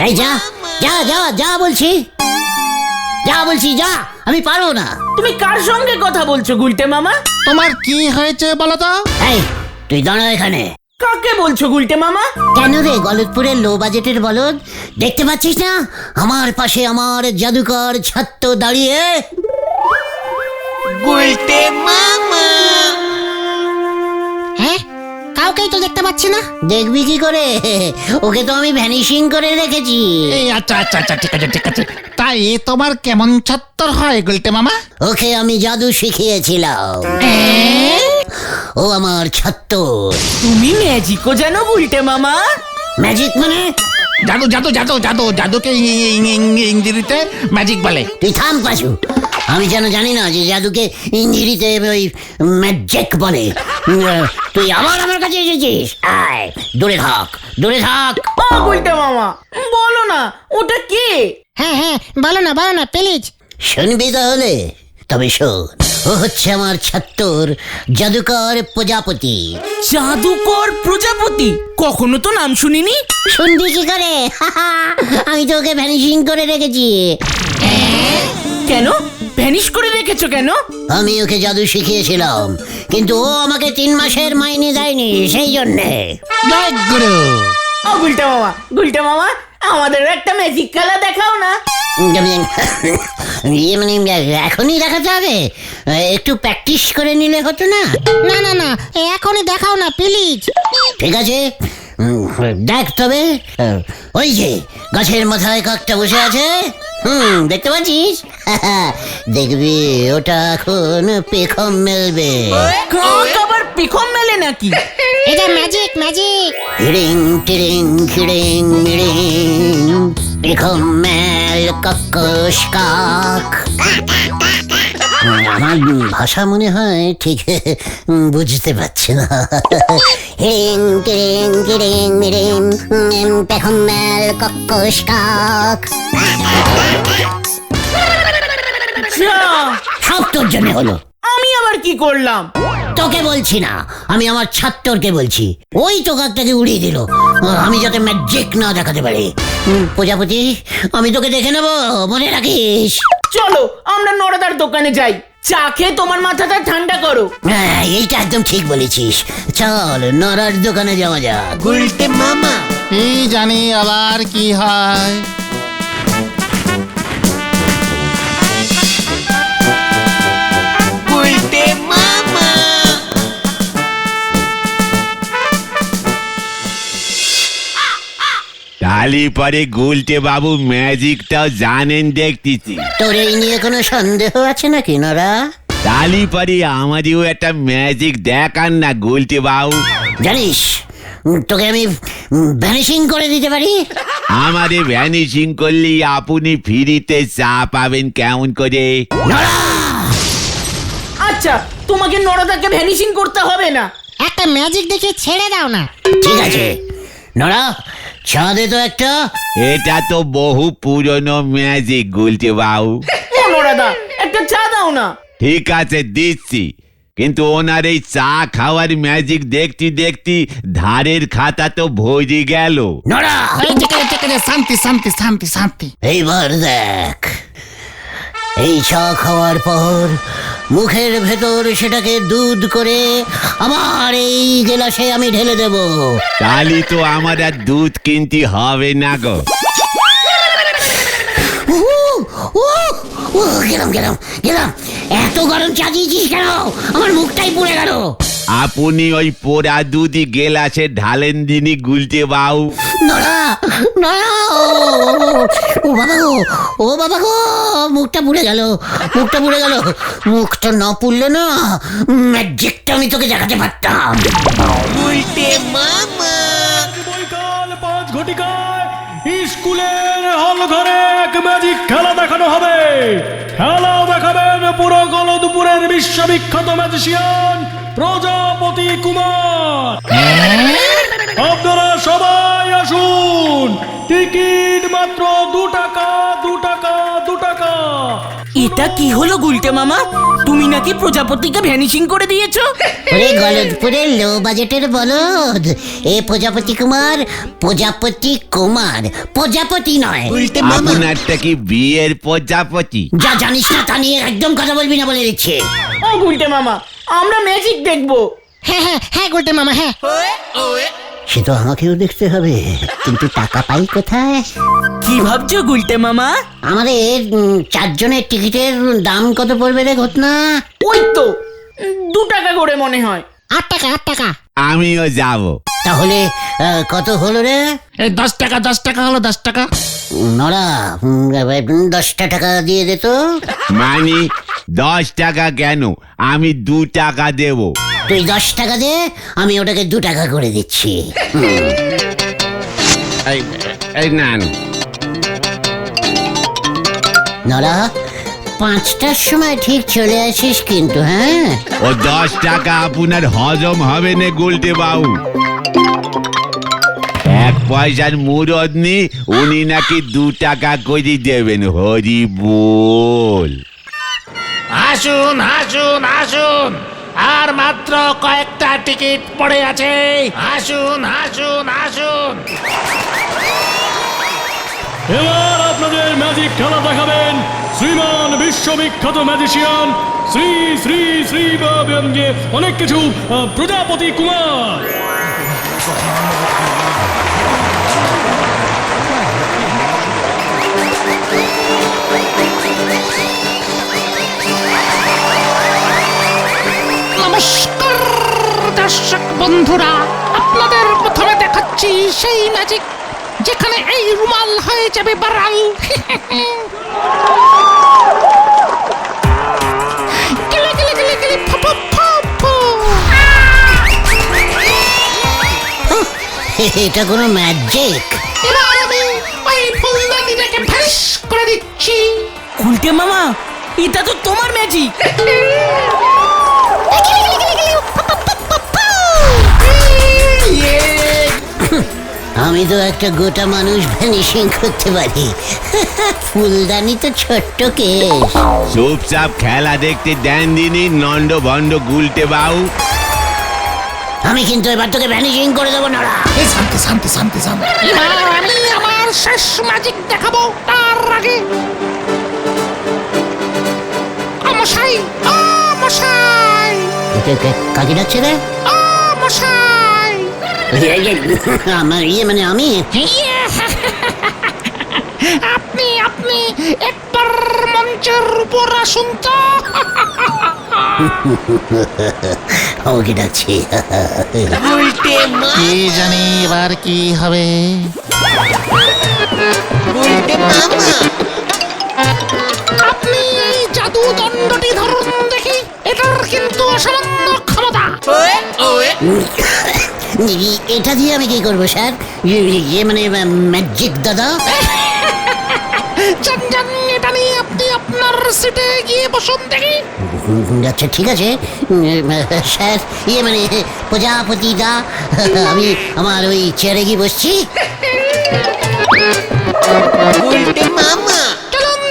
এই যা যা যা যা বলছি, যা বলছি যা, আমি পারবো না। তুমি কার সঙ্গে কথা বলছো গুলটে মামা? তোমার কি হয়েছে বলো তো? এই তুই দাঁড়া এখানে। কাকে বলছো গুলটে মামা? কেন রে গলতপুরের লো বাজেটের বলদ, দেখতে পাচ্ছিস না আমার পাশে আমার জাদুকর ছাত্র দাঁড়িয়ে? গুলটে মামা। হ্যাঁ, কাউকেই তো দেখতে পাচ্ছি না। দেখবি কি করে, ওকে তো আমি ভ্যানিশিং করে রেখেছি। এই আচ্ছা আচ্ছা আচ্ছা, ঠিক আছে ঠিক আছে। তাই তোমার কেমন ছাত্র হয় গুলটে মামা? ওকে আমি জাদু শিখিয়েছিলাম, ও আমার ছাত্র। তুমি ম্যাজিকও জানো গুলটে মামা? ম্যাজিক মানে? জাদু জাদু জাদু জাদু জাদুকে ইংরেজিতে ম্যাজিক বলে। তুই থাম পাশু, আমি যেন জানি না যে জাদুকে ইংরেজিতে ওই ম্যাজিক বলে। তুই আবার আমার কাছে এসেছিস, আয় দূরে থাক, দূরে থাক। ও গুলটে মামা, বলো না ওটা কে? হ্যাঁ হ্যাঁ, বলো না প্লিজ। শুনবি তাহলে? তবে শোন, ও হচ্ছে আমার ছাত্র জাদুকর প্রজাপতি। জাদুকর প্রজাপতি? কখনো তো নাম শুনিনি। শুনবি কি করে? আমি তো ওকে ভ্যানিশিং করে রেখেছি। কেন ভ্যানিশ করে রেখেছো কেন? আমি ওকে জাদু শিখিয়েছিলাম, কিন্তু ও আমাকে 3 মাসের মাইনে দেয়নি, সেই জন্যে। জয় গুরু। ও গুলটে মামা, গুলটে মামা, আমাদের একটা ম্যাজিক খেলা দেখাও না। ইয়ে মানে এখনই দেখাতে হবে? একটু প্র্যাকটিস করে নিলে হতো না? না না না, এখনই দেখাও না প্লিজ। ঠিক আছে, দেখ তবে। ওই যে গাছের মাথায় কাকটা বসে আছে, দেখতে পাচ্ছিস? দেখবি ওটা এখন পেখম মেলবে। কাক আবার পেখম মেলে নাকি? এটা ম্যাজিক ম্যাজিক। হিড়িং টিড়িং খিড়িং মিড়িং, পেখম মেল কক্কস কাক। আমার ভাষা মনে হয় ঠিক বুঝতে পারছি না। হিড়িং টিড়িং খিড়িং মিড়িং, পেখম মেল কক্কস কাক। যা, সব তোর জন্য হলো। আমি আবার কি করলাম? তোকে বলছি না, আমি আমার ছাত্রকে বলছি। ওই তো কাকটাকে উড়িয়ে দিল, আমি যাতে ম্যাজিক না দেখাতে পারি। প্রজাপতি, আমি তোকে দেখে নেবো, মনে রাখিস। চলো আমরা নড়াদার দোকানে যাই, চা খেয়ে তোমার মাথাটা ঠান্ডা করো। হ্যাঁ, এইটা একদম ঠিক বলেছিস। চল নরার দোকানে যাওয়া যাক। গুলটে মামা। কি জানি আবার কি হয়। গুলটে মামা। তালি পরে গুলটে বাবু ম্যাজিকটাও জানেন দেখতেছি। তোর এই নিয়ে কোনো সন্দেহ আছে নাকি নরা? তালি পরে আমাদেরও একটা ম্যাজিক দেখান না গুলটে বাবু। জানিস, তোকে আমি ভ্যানিশিং করে দিতে পারি। আমাদের ভ্যানিশিং করলে আপনি ফ্রিতে চা পাবেন কেমন করে? নরা, আচ্ছা, তোমাকে নড়াদাকে ভ্যানিশিং করতে হবে না। একটা ম্যাজিক দেখে ছেড়ে দাও না। ঠিক আছে নরা, চা দে তো একটা। এটা তো বহু পুরনো ম্যাজিক গুলটে বাবু। ও নড়াদা, একটা চা দাও না। ঠিক আছে দিচ্ছি, কিন্তু ওনার এই চা খাওয়ার ম্যাজিক দেখতে দেখতে ধারের খাতা তো ভরে গেল। নরা, এই ঠিক আছে ঠিক আছে, শান্তি শান্তি শান্তি শান্তি। এইবার দেখ, এই চা খাওয়ার পর মুখের ভেতর সেটাকে দুধ করে আমার এই গেলাসে আমি ঢেলে দেব। তাহলে তো আমার আর দুধ কিনতে হবে না গো। গেলাম গেলাম গেলাম। এত গরম চা দিয়েছিস কেন? আমার মুখটাই পুড়ে গেল। আপনি ওই পোড়া দুধই গেলাসে ঢালেন দিনই গুলটে বাবু। নড়া নড়া, ও বাবা গো, ও বাবা গো, মুখটা পুড়ে গেল, মুখটা পুড়ে গেল। মুখটা না পুড়লে না ম্যাজিকটা আমি তোকে দেখাতে পারতাম। গুলটে মামা। বৈকাল 5 ঘটিকায় স্কুলের হল ঘরে এক ম্যাজিক খেলা দেখানো হবে। খেলা দেখাবেন পুরো গলদপুরের বিশ্ববিখ্যাত ম্যাজিশিয়ান প্রজাপতি কুমার। আপনারা সবাই আসুন, টিকিট মাত্র 2 টাকা 2 টাকা 2 টাকা। এটা কি হলো গুলটে মামা? তুমি নাকি প্রজাপতিকে ভ্যানিশিং করে দিয়েছো? ওরে গলদপুরের লো বাজেটের বলদ, এ প্রজাপতি কুমার, প্রজাপতি নয়। আপনারটা কি বিয়ের প্রজাপতি? যা জানিস না তা নিয়ে একদম কথা বলবি না বলে দিচ্ছে। ও গুলটে মামা, আমরা ম্যাজিক দেখবো। হ্যাঁ হ্যাঁ হ্যাঁ গুলটে মামা হ্যাঁ। সে তো আমাকেও দেখতে হবে, কিন্তু টাকা পাই কোথায়? কি ভাবছো গুলটে মামা? আমাদের 4 জনের টিকিটের দাম কত পড়বে রে ঘটনা? ওই তো 2 টাকা করে মনে হয়। 8 টাকা 8 টাকা। আমিও যাব। তাহলে কত হলো রে? এই 10 টাকা হলো 10 টাকা। নড়া 10টা টাকা দিয়ে দে তো। মানে 10 টাকা কেন? আমি 2 টাকা দেব। তুই 10 টাকা দে, আমি ওটাকে 2 টাকা করে দিচ্ছি। এই নেন। নড়া 5টার সময় ঠিক চলে আসিস কিন্তু, হ্যাঁ? ও 10 টাকা আপনার হজম হবে না গুলটে বাবু। 1 পয়সার মুরদ নি, উনি নাকি 2 টাকা করে দেবেন। হরি বল। আসুন আসুন আসুন, আর মাত্র কয়েকটা টিকিট পড়ে আছে। আসুন আসুন আসুন। এবার আপনাদের ম্যাজিক খেলা দেখাবেন শ্রীমান বিশ্ববিখ্যাত ম্যাজিশিয়ান শ্রী শ্রী শ্রী অনেক কিছু প্রজাপতি কুমার। নমস্কার দর্শক বন্ধুরা, আপনাদের প্রথমে দেখাচ্ছি সেই ম্যাজিক যেখানে এই রুমাল হয়ে যাবে বারাল। গিলে গিলে গিলে গিলে ফু ফু ফু ফু। এটা কোনো ম্যাজিক? এবার আমি ওই ফুলদানিটাকে ফ্যাস করে দিচ্ছি। গুলটে মামা, এটা তো তোমার ম্যাজিক। আমি তো একটা গোটা মানুষ ভ্যানিশিং করতে পারি। ফুলদানি তো ছোট্ট কেস। চুপচাপ খেলা দেখতে দেন দিনই নন্ড ভন্ড গুলটে বাবু। আমি কিন্তু এবার তোকে ভ্যানিশিং করে দেবো নড়া। শান্তি শান্তি শান্তি শান্তি। এবার আমি আমার শেষ ম্যাজিক দেখাবো, তার আগে মশাই, মশাই, কাকে ডাকছে রে? মশাই। আমার মানে আমি। আপনি আপনি একবার মঞ্চের উপর আসুন তো। আমাকে ডাকছি। কে জানি এবার কি হবে। আপনি এই জাদু দণ্ডটি ধরুন দেখি, এটার কিন্তু অসামান্য ক্ষমতা। এটা দিয়ে আমি কি করবো স্যার? ইয়ে মানে ম্যাজিক দাদা। যান যান, এটা নিয়ে আপনি আপনার সিটে গিয়ে বসুন দেখি। আচ্ছা ঠিক আছে স্যার, ইয়ে মানে প্রজাপতি দা, আমি আমার ওই চেয়ারে গিয়ে বসছি। চলুন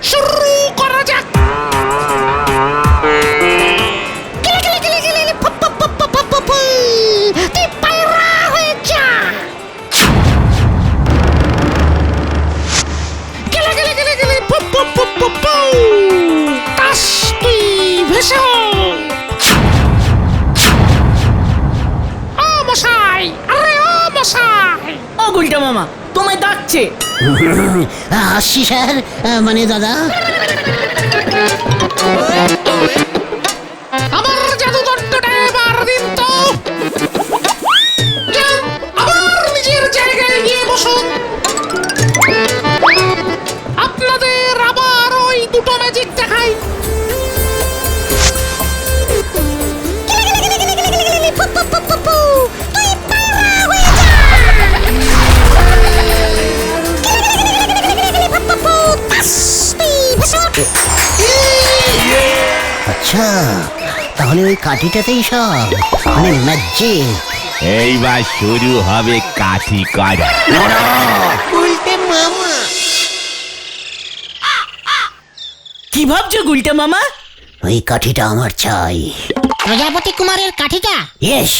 শুরু করা যাক। তুই পায়রা হয়ে যা। গেলে গেলে গেলে গেলে পু পু পু পু পু। তাস তুই ভেসে হ। ও মশাই, আরে ও মশাই। ও গুলটে মামা, তোমায় ডাকছে। আসছি স্যার, মানে দাদা। আমার জাদুদণ্ডটা এবার দিন তো। যান, আবার নিজের জায়গায় গিয়ে বসুন। আপনাদের আবার ওই 2টো ম্যাজিক দেখাই। আচ্ছা, তাহলে ওই কাঠিটাতেই সব মানে ম্যাজিক। এইবার শুরু হবে কাঠি করা। কি কি ভাবছো গুলটে মামা? ওই কাঠিটা আমার চাই। প্রজাপতি কুমারের কাঠিটা? ইয়েস।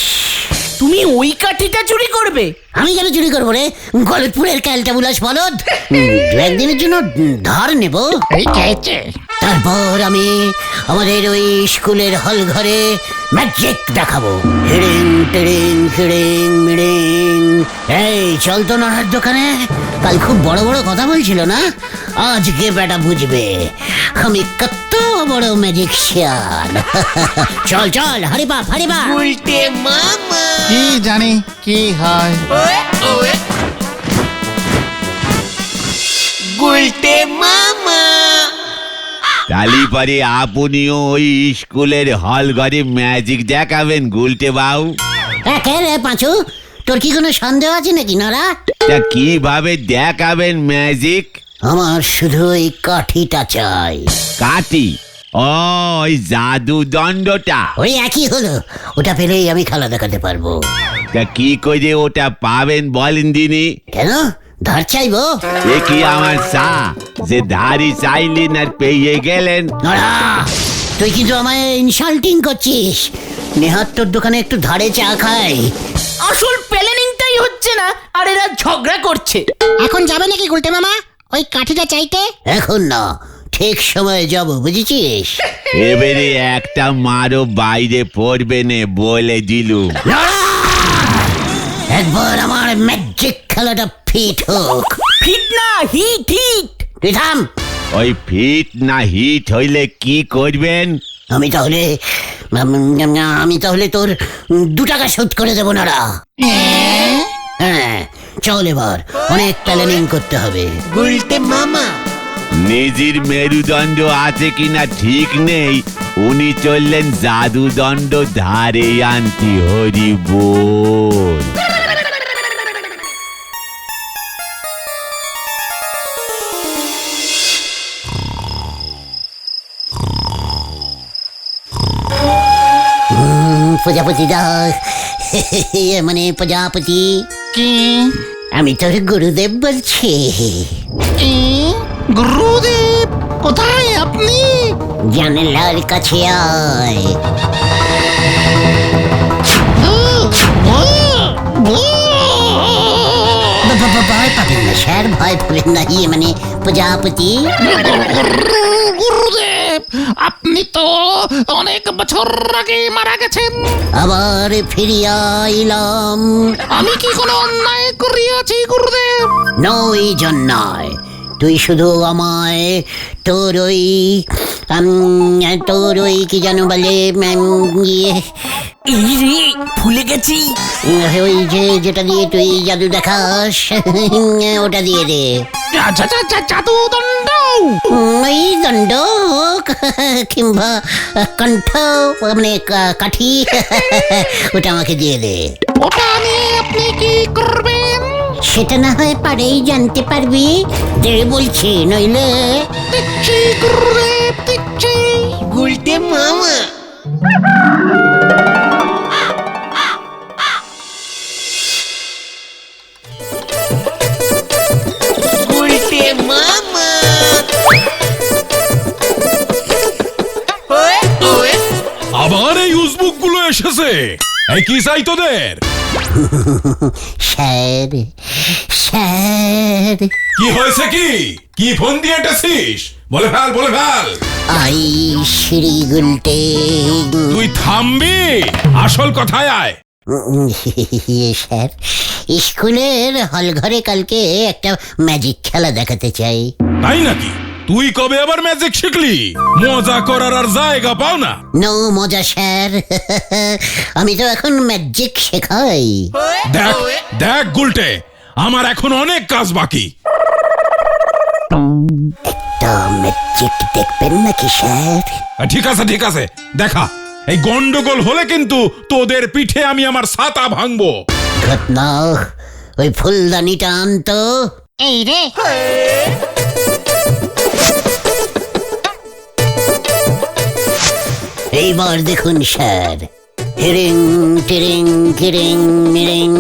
তুমি ওই কাঠিটা চুরি করবে? আমি কেন চুরি করবো রে, গলতপুরের ক্যালটা বুলাস বলদ। দু একদিনের জন্য ধার নেব, এই খেয়েছে। তারপর আমি আমাদের ওই স্কুলের হল ঘরে ম্যাজিক দেখাবো। হিড়িং টিড়িং হিড়িং মিড়িং। এই চল তো নানার দোকানে, কাল খুব বড় বড় কথা বলছিল না, আজকে বেটা বুঝবে আমি কত বড় ম্যাজিকশিয়ান। চল চল হরিবাপ হরিবাপ। কি জানি কি হয়। তালি পরে আপনিও ওই স্কুলের হল ঘরে ম্যাজিক দেখাবেন গুলটে বাবু? কে রে পাঁচু, তোর কি কোনো সন্দেহ আছে নাকি নরা? তা কিভাবে দেখাবেন ম্যাজিক? আমার শুধু এই কাঠিটা চাই। কাটি? ও, ওই জাদু দণ্ডটা? ওই একই হলো, ওটা পেলেই আমি খেলা দেখাতে পারবো। তা কি করে ওটা পাবেন বলেন দিনি? কেন ধার চাইবো? এ কি আমার চা যে ধারি চাইলেন আর পেয়ে গেলেন? নড়া, তুই কিন্তু আমায় ইনসাল্টিং করছিস। নেহাত তোর দোকানে একটু ধারে চা খাই। আসল প্ল্যানিংটাই হচ্ছে না, আর এরা ঝগড়া করছে। এখন যাবে নাকি গুলটে মামা ওই কাঠিটা চাইতে? এখন না, ঠিক সময়ে যাব, বুঝেছিস? এবারে একটা মারও বাইরে পড়বে নে বলে দিলুম। নড়া! একবার আমার ম্যাজিক খেলাটা ফিট হোক। ফিট না হিট হিট। তুই থাম। ওই ফিট না হিট হইলে কি করবেন? আমি তাহলে তোর 2 টাকা শোধ করে দেবো নড়া। হ্যাঁ চল, এবার অনেক প্ল্যানিং করতে হবে। নিজের মেরুদণ্ড আছে কিনা ঠিক নেই, উনি চললেন জাদুদণ্ড ধারে আনতি। হরি বল। প্রজাপতি দা, মানে প্রজাপতি, কি? আমি তোর গুরুদেব বলছি। কি? গুরুদেব কোথায় আপনি? জানালার কাছে আয়। ভয় পাবেন না স্যার, ভয় পাবেন না। মানে প্রজাপতি। গুরুদেব আপনি তো অনেক বছর আগে মারা গেছেন। আবার ফিরিয়া এলাম। আমি কি কোনো অন্যায় করিয়াছি গুরুদেব? নই জন্যয়, তুই শুধু আমায় তোর ওই কি যেন বলে, ইয়ে, এই রে, ভুলে গেছি। ওই যেটা দিয়ে তুই জাদু দেখাস, ওটা দিয়ে দে। জাদু দণ্ড? ওই দণ্ড হোক কিংবা কণ্ঠ, মানে কাঠি, ওটা আমাকে দিয়ে দে। ওটা নিয়ে আপনি কি করবেন? সেটা না হয় পারেই জানতে পারবি, দে বলছি, নইলে। দেখছি গুরুদেব, দেখছি। আবার এই উজবুক গুলো এসেছে, এই কি চাই তোদের? স্যার, স্যার, কি হয়েছে? কি ফোন দিয়ে এটেছিস? বলে ফেল, বলে ফেল। আই শ্রী গুলটে। তুই থামবি, আসল কথায় আয়। স্যার, স্কুলের হল ঘরে কালকে একটা ম্যাজিক খেলা দেখাতে চাই। তাই নাকি? তুই কবে আবার ম্যাজিক শিখলি? মজা করার আর জায়গা পাও না। নো মজা স্যার, আমি তো এখন ম্যাজিক শেখাই। দেখ দেখ গুলটে, আমার এখন অনেক কাজ বাকি। একটা ম্যাজিক দেখবেন নাকি স্যার? ঠিক আছে ঠিক আছে, দেখা। এই গন্ডগোল হলে কিন্তু তোদের পিঠে আমি আমার ছাতা ভাঙবো। ঘটনা, ওই ফুলদানিটা আনতো। এই রে, এইবার দেখুন স্যার, হিরিং টিরিং কিরিং মিরিং।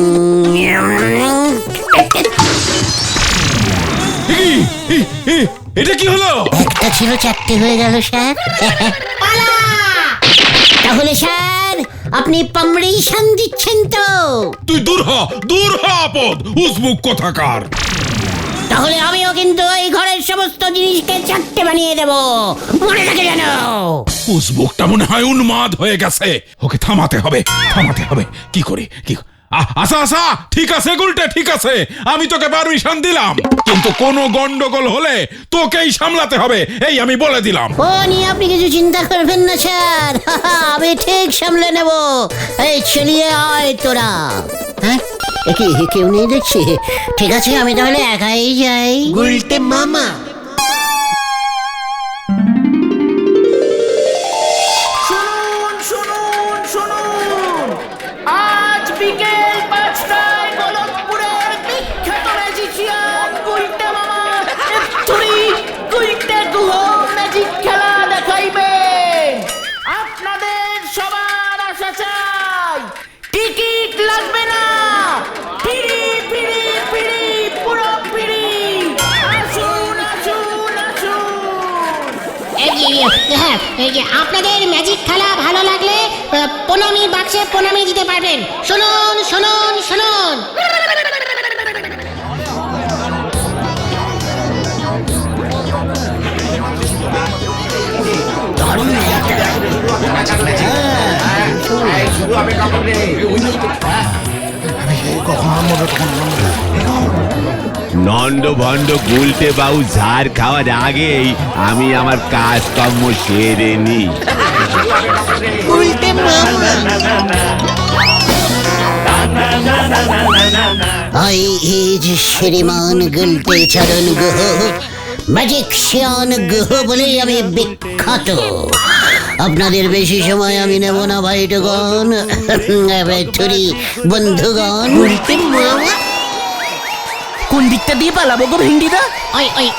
এটা কি হলো? একটা ছিল, চারটে হয়ে গেল স্যার। তাহলে স্যার আপনি পারমিশন দিচ্ছেন তো? তুই দূর হ আপদ, উসবুক কোথাকার। তাহলে আমিও কিন্তু এই ঘরের সমস্ত জিনিসকে চারটে বানিয়ে দেব, মনে থাকে যেন। উসবুকটা মনে হয় উন্মাদ হয়ে গেছে, ওকে থামাতে হবে। কি করি? আচ্ছা ঠিক আছে গুলটে, ঠিক আছে, আমি তোকে পারমিশন দিলাম, কিন্তু কোনো গন্ডগোল হলে তোকেই সামলাতে হবে, এই আমি বলে দিলাম। ও নিয়ে আপনি কিছু চিন্তা করবেন না স্যার, আমি ঠিক সামলে নেব। এই চলিয়ে আয় তোরা। হ্যাঁ, কেউ নেই দেখছি। ঠিক আছে, আমি তাহলে একাই যাই। গুলটে মামা। শুনুন, আজ বিকেল 5টায় গলতপুরের বিখ্যাত ম্যাজিশিয়ান গুলটে মামা গুলটে গুহ ম্যাজিক খেলা দেখাইবেন। আপনাদের সবার আসা চাই, টিকিট লাগবে না, ফ্রি, পুরো ফ্রি। আসুন। হ্যাঁ, এই যে আপনাদের ম্যাজিক খেলা ভালো লাগলে প্রণামী বাক্সে প্রণামী দিতে পারবেন। শুনুন। নন্দ ভণ্ড গুলটে বাবু ঝাড় খাওয়ার আগেই আমি আমার কাজকর্ম সেরে নি। শ্রীমান গুলটে চরণ গুহ ম্যাজিকশিয়ান গুহ বলেই আমি বিখ্যাত। আপনাদের বেশি সময় আমি নেব না ভাইটগণ, বন্ধুগণ। কোন দিকটা দিয়ে পালাবো গো ভেন্ডিদা?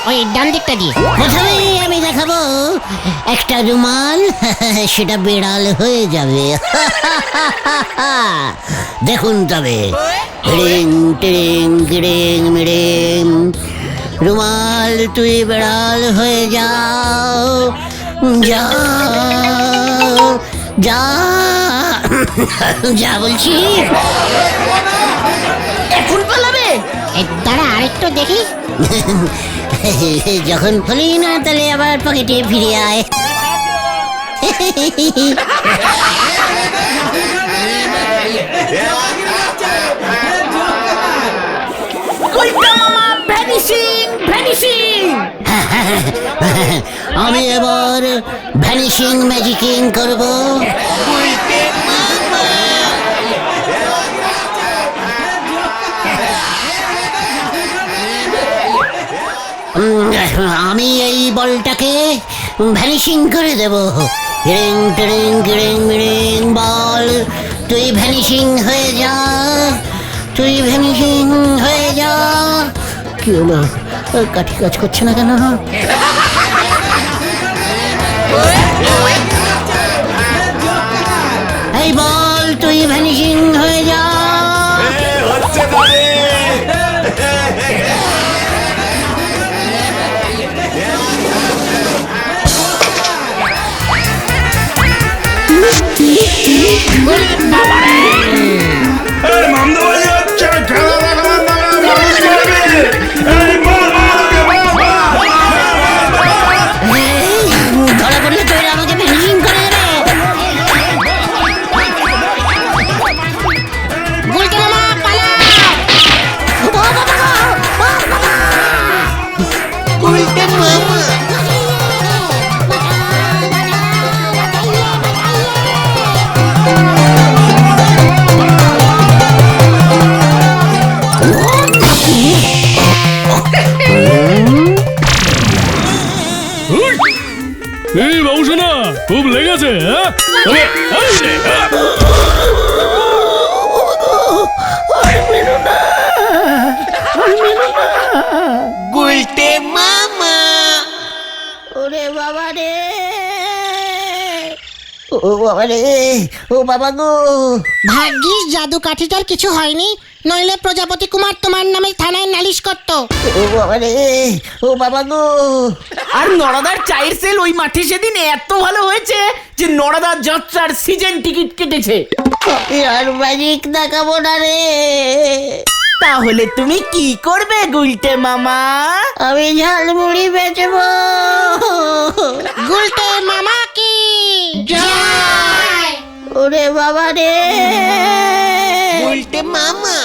ওই ডান দিকটা দিয়ে। প্রথমেই আমি দেখাবো একটা রুমাল, সেটা বেড়াল হয়ে যাবে। দেখুন তবে, রিং টিরিং গিরিং মিরিং, রুমাল তুই বেড়াল হয়ে যাও, যা বলছি। এখন পালাবে? দাঁড়া আরেকটু দেখি। যখন খুলি না তাহলে আবার পকেটে ফিরে আয়। গুলটে মামা ভ্যানিশিং। আমি এবার ভ্যানিশিং ম্যাজিকিং করব। আমি এই বলটাকে ভ্যানিশিং করে দেব। রিং টিরিং গিরিং মিরিং, বল তুই ভ্যানিশিং হয়ে যা। কি হলো, কাঠি কাজ করছে না কেন? এই বল তুই ভ্যানিশিং হয়ে যা। ধরা পড়লে তোর আমাকে ভ্যানিশিং করে দেবে। গুলটে মামা পালাও। ও বাবা গো, ও বাবা। গুলটে মামা। এই বাবুসোনা, খুব লেগেছে? গুলটে মামা। ওরে বাবা রে, ও ও বাবা রে, ও বাবা গো। ভাগ্যিস জাদু কাঠিটার কিছু হয়নি, নইলে প্রজাপতি কুমার তোমার নামে থানায় নালিশ করতো। ও বাবা রে, ও বাবা গো। আর নড়াদার চায়ের সেল ওই মাঠে সেদিন এত ভালো হয়েছে যে নড়াদার যাত্রার সিজন টিকিট কেটেছে। আমি আর ম্যাজিক দেখাবো না রে। তাহলে তুমি কি করবে গুলটে মামা? আমি ঝালমুড়ি বেচবো। গুলটে মামা কি জয়। ওরে বাবা রে। গুলটে মামা